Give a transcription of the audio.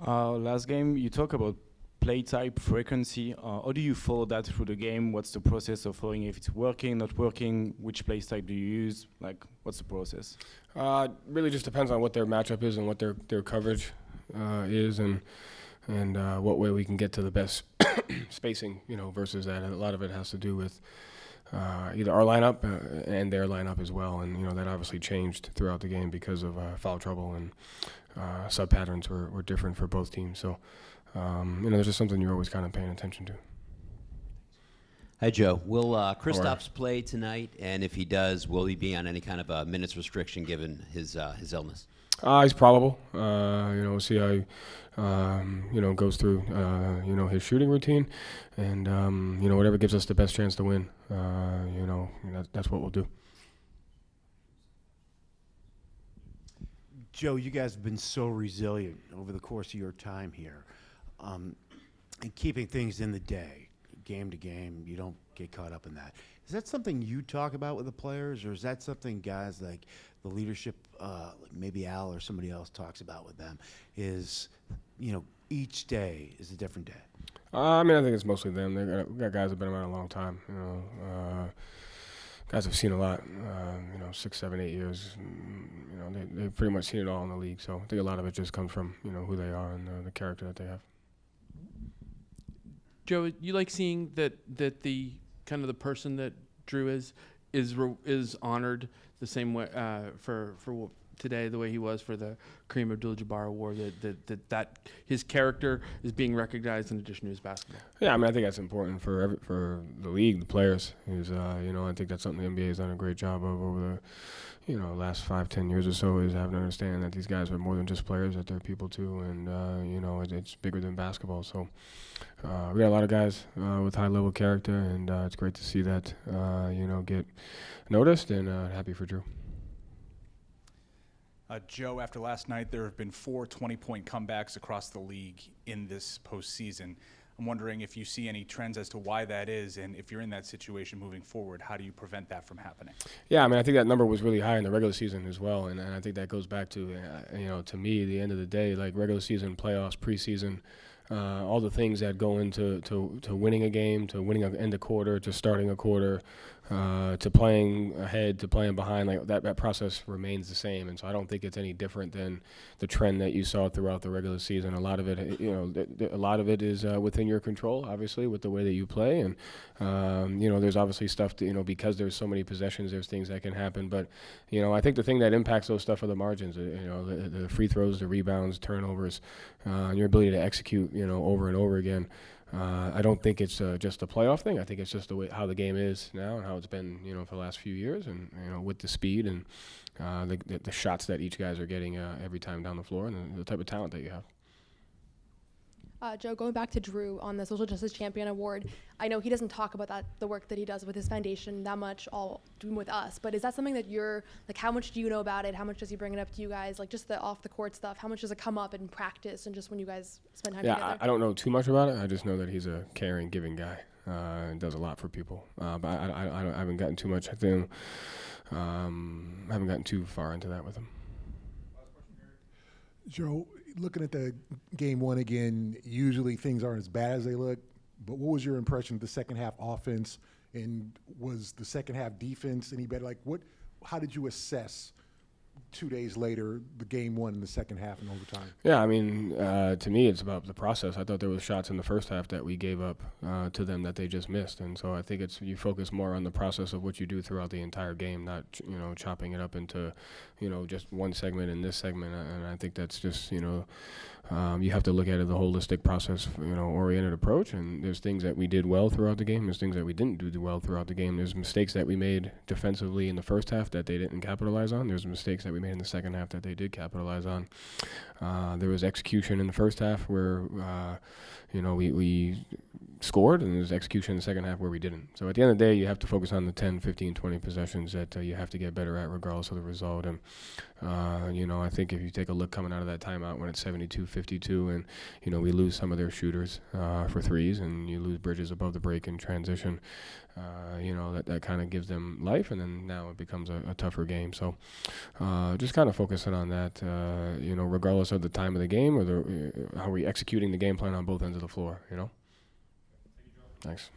Last game, you talk about play type, frequency. How do you follow that through the game? What's the process of following if it's working, not working? Which play type do you use? Like, what's the process? Really just depends on what their matchup is and what their coverage is, and what way we can get to the best spacing, versus that. And a lot of it has to do with either our lineup and their lineup as well. And, that obviously changed throughout the game because of foul trouble, and sub patterns were different for both teams. So, there's just something you're always kind of paying attention to. Hi, Joe. Will Kristaps play tonight? And if he does, will he be on any kind of a minutes restriction given his illness? He's probable. We'll see how he, goes through, his shooting routine, and whatever gives us the best chance to win. That's what we'll do. Joe, you guys have been so resilient over the course of your time here, and keeping things in the day, game to game. You don't get caught up in that. Is that something you talk about with the players, or is that something guys like the leadership, maybe Al or somebody else talks about with them? Is, each day is a different day. I think it's mostly them. We got guys that have been around a long time. Guys have seen a lot. 6, 7, 8 years. They've pretty much seen it all in the league. So I think a lot of it just comes from who they are and the character that they have. Joe, you like seeing that the kind of the person that Drew is honored the same way for today, the way he was for the Kareem Abdul-Jabbar Award, that his character is being recognized in addition to his basketball. Yeah, I think that's important for the league, the players. I think that's something the NBA has done a great job of over the last 5-10 years or so, is having to understand that these guys are more than just players, that they're people too, and it's bigger than basketball. So we got a lot of guys with high level character, and it's great to see that get noticed, and happy for Drew. Joe, after last night, there have been 4 20-point comebacks across the league in this postseason. I'm wondering if you see any trends as to why that is, and if you're in that situation moving forward, how do you prevent that from happening? Yeah, I think that number was really high in the regular season as well, and I think that goes back to, to me, the end of the day, like regular season, playoffs, preseason, all the things that go into winning a game, to winning an end of quarter, to starting a quarter, to playing ahead, to playing behind, like that process remains the same. And so I don't think it's any different than the trend that you saw throughout the regular season. A lot of it is within your control, obviously, with the way that you play. And there's obviously stuff that, because there's so many possessions, there's things that can happen. But I think the thing that impacts those stuff are the margins. The free throws, the rebounds, turnovers, your ability to execute over and over again. I don't think it's just a playoff thing. I think it's just the way how the game is now and how it's been, for the last few years, and with the speed and the shots that each guys are getting every time down the floor, and the type of talent that you have. Joe, going back to Drew on the Social Justice Champion Award, I know he doesn't talk about the work that he does with his foundation that much, all doing with us, but is that something that you're, like, how much do you know about it? How much does he bring it up to you guys? Like, just the off-the-court stuff, how much does it come up in practice and just when you guys spend time together? I don't know too much about it. I just know that he's a caring, giving guy and does a lot for people. But I haven't gotten too much with him. I haven't gotten too far into that with him. Joe, looking at the game one again, usually things aren't as bad as they look, but what was your impression of the second half offense, and was the second half defense any better? Like, how did you assess 2 days later the game one in the second half and overtime? Yeah, to me it's about the process. I thought there was shots in the first half that we gave up to them that they just missed, and so I think you focus more on the process of what you do throughout the entire game, not chopping it up into just one segment and this segment. And I think that's just you have to look at it the holistic process, oriented approach. And there's things that we did well throughout the game. There's things that we didn't do well throughout the game. There's mistakes that we made defensively in the first half that they didn't capitalize on. There's mistakes that we made in the second half that they did capitalize on. There was execution in the first half where we scored, and there's execution in the second half where we didn't. So at the end of the day, you have to focus on the 10, 15, 20 possessions that you have to get better at regardless of the result. And, I think if you take a look coming out of that timeout when it's 72-52 and, we lose some of their shooters for threes and you lose Bridges above the break in transition, that kind of gives them life, and then now it becomes a tougher game. So just kind of focusing on that, regardless of the time of the game or how we're executing the game plan on both ends of the floor, Thanks.